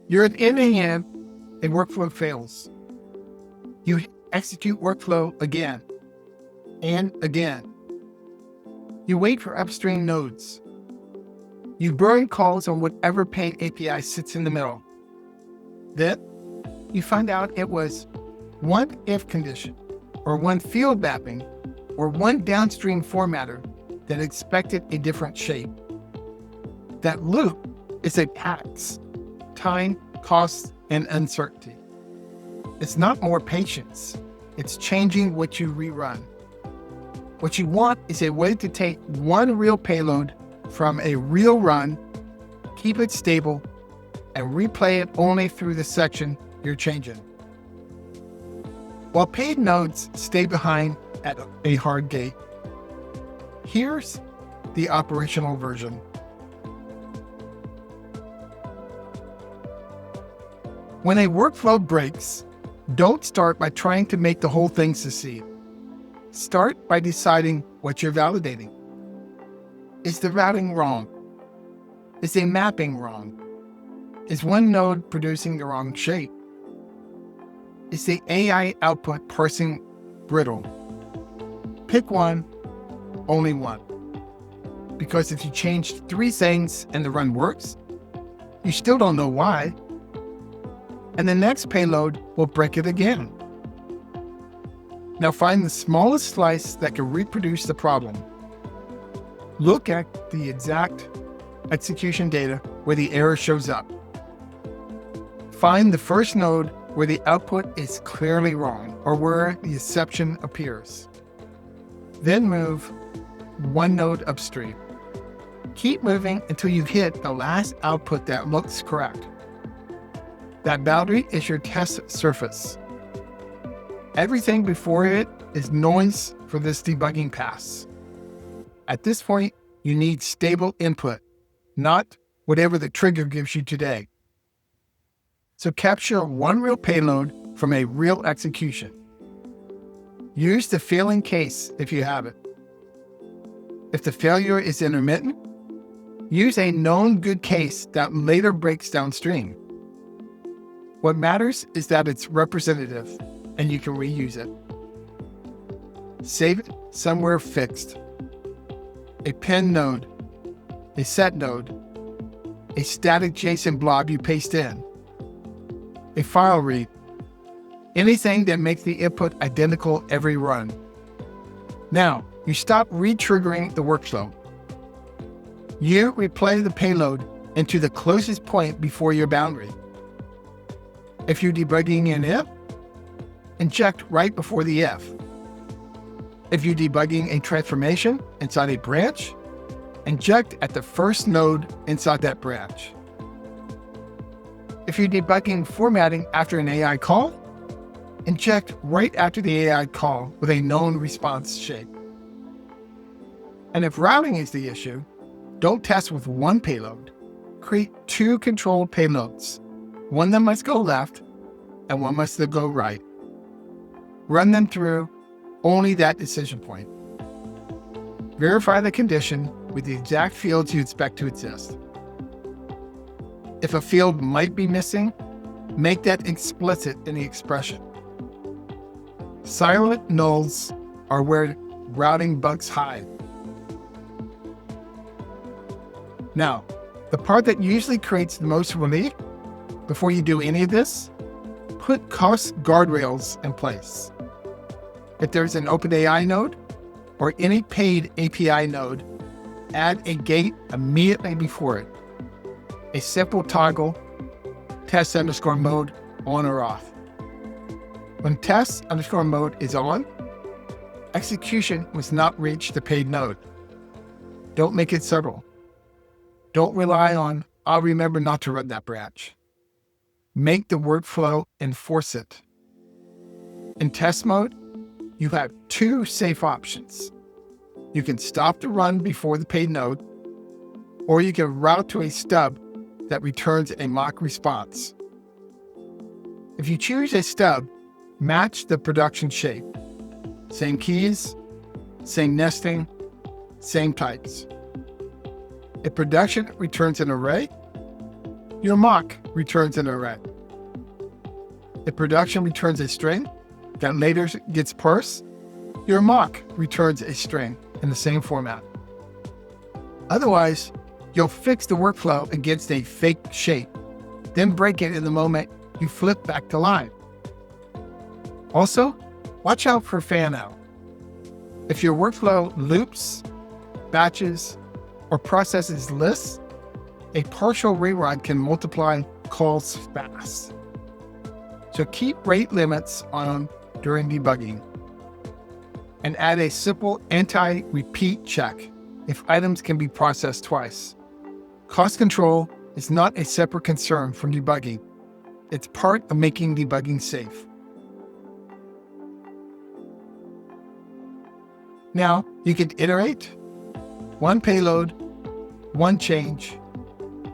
You're at end, a workflow fails. You execute workflow again and again. You wait for upstream nodes. You burn calls on whatever paid API sits in the middle. Then you find out it was one if condition, or one field mapping, or one downstream formatter that expected a different shape. That loop is a tax: time, cost, and uncertainty. It's not more patience. It's changing what you rerun. What you want is a way to take one real payload from a real run, keep it stable, and replay it only through the section you're changing. While paid nodes stay behind at a hard gate, here's the operational version. When a workflow breaks, don't start by trying to make the whole thing succeed. Start by deciding what you're validating. Is the routing wrong? Is a mapping wrong? Is one node producing the wrong shape? Is the AI output parsing brittle? Pick one, only one. Because if you change 3 things and the run works, you still don't know why, and the next payload will break it again. Now find the smallest slice that can reproduce the problem. Look at the exact execution data where the error shows up. Find the first node where the output is clearly wrong or where the exception appears. Then move one node upstream. Keep moving until you hit the last output that looks correct. That boundary is your test surface. Everything before it is noise for this debugging pass. At this point, you need stable input, not whatever the trigger gives you today. So capture one real payload from a real execution. Use the failing case if you have it. If the failure is intermittent, use a known good case that later breaks downstream. What matters is that it's representative and you can reuse it. Save it somewhere fixed. A pin node, a set node, a static JSON blob you paste in, a file read, anything that makes the input identical every run. Now, you stop re-triggering the workflow. You replay the payload into the closest point before your boundary. If you're debugging an if, inject right before the if. If you're debugging a transformation inside a branch, inject at the first node inside that branch. If you're debugging formatting after an AI call, inject right after the AI call with a known response shape. And if routing is the issue, don't test with one payload. Create 2 controlled payloads. One that must go left and one must go right. Run them through only that decision point. Verify the condition with the exact fields you expect to exist. If a field might be missing, make that explicit in the expression. Silent nulls are where routing bugs hide. Now, the part that usually creates the most relief before you do any of this, put cost guardrails in place. If there's an OpenAI node or any paid API node, add a gate immediately before it. A simple toggle, test_mode on or off. When test_mode is on, execution must not reach the paid node. Don't make it subtle. Don't rely on, I'll remember not to run that branch. Make the workflow enforce it. In test mode, you have 2 safe options. You can stop the run before the paid node, or you can route to a stub that returns a mock response. If you choose a stub, match the production shape. Same keys, same nesting, same types. If production returns an array, your mock returns an array. If production returns a string that later gets parsed, your mock returns a string in the same format. Otherwise, you'll fix the workflow against a fake shape, then break it in the moment you flip back to live. Also, watch out for fan out. If your workflow loops, batches, or processes lists, a partial rerun can multiply calls fast. So keep rate limits on during debugging, and add a simple anti-repeat check if items can be processed twice. Cost control is not a separate concern from debugging. It's part of making debugging safe. Now, you can iterate, one payload, one change,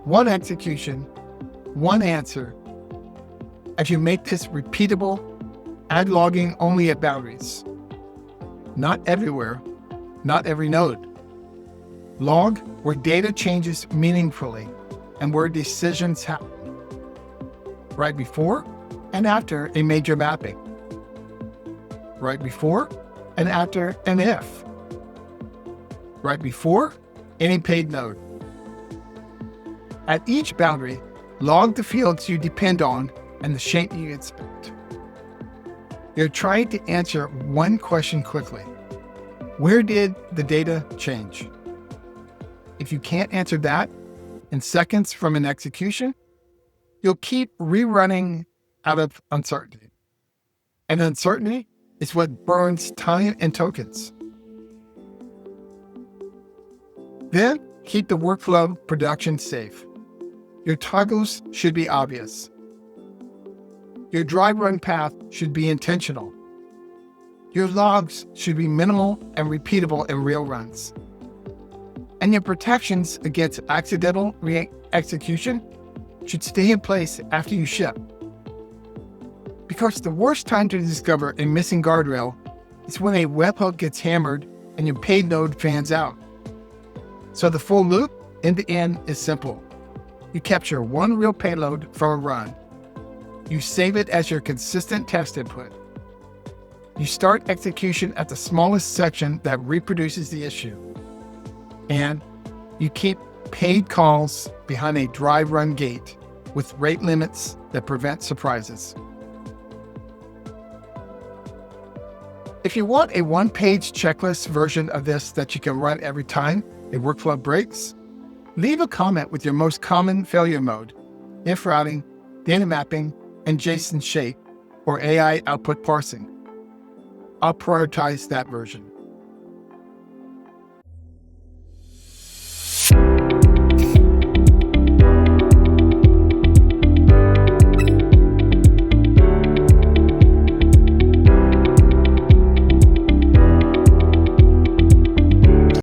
one execution, one answer. As you make this repeatable, add logging only at boundaries. Not everywhere, not every node. Log where data changes meaningfully and where decisions happen. Right before and after a major mapping. Right before and after an if. Right before any paid node. At each boundary, log the fields you depend on and the shape you expect. You're trying to answer one question quickly. Where did the data change? If you can't answer that in seconds from an execution, you'll keep rerunning out of uncertainty. And uncertainty is what burns time and tokens. Then keep the workflow production safe. Your toggles should be obvious. Your dry run path should be intentional. Your logs should be minimal and repeatable in real runs. And your protections against accidental execution should stay in place after you ship. Because the worst time to discover a missing guardrail is when a webhook gets hammered and your paid node fans out. So the full loop in the end is simple. You capture one real payload from a run. You save it as your consistent test input. You start execution at the smallest section that reproduces the issue. And you keep paid calls behind a dry run gate with rate limits that prevent surprises. If you want a one-page checklist version of this that you can run every time a workflow breaks, leave a comment with your most common failure mode, if routing, data mapping, and JSON shape, or AI output parsing. I'll prioritize that version.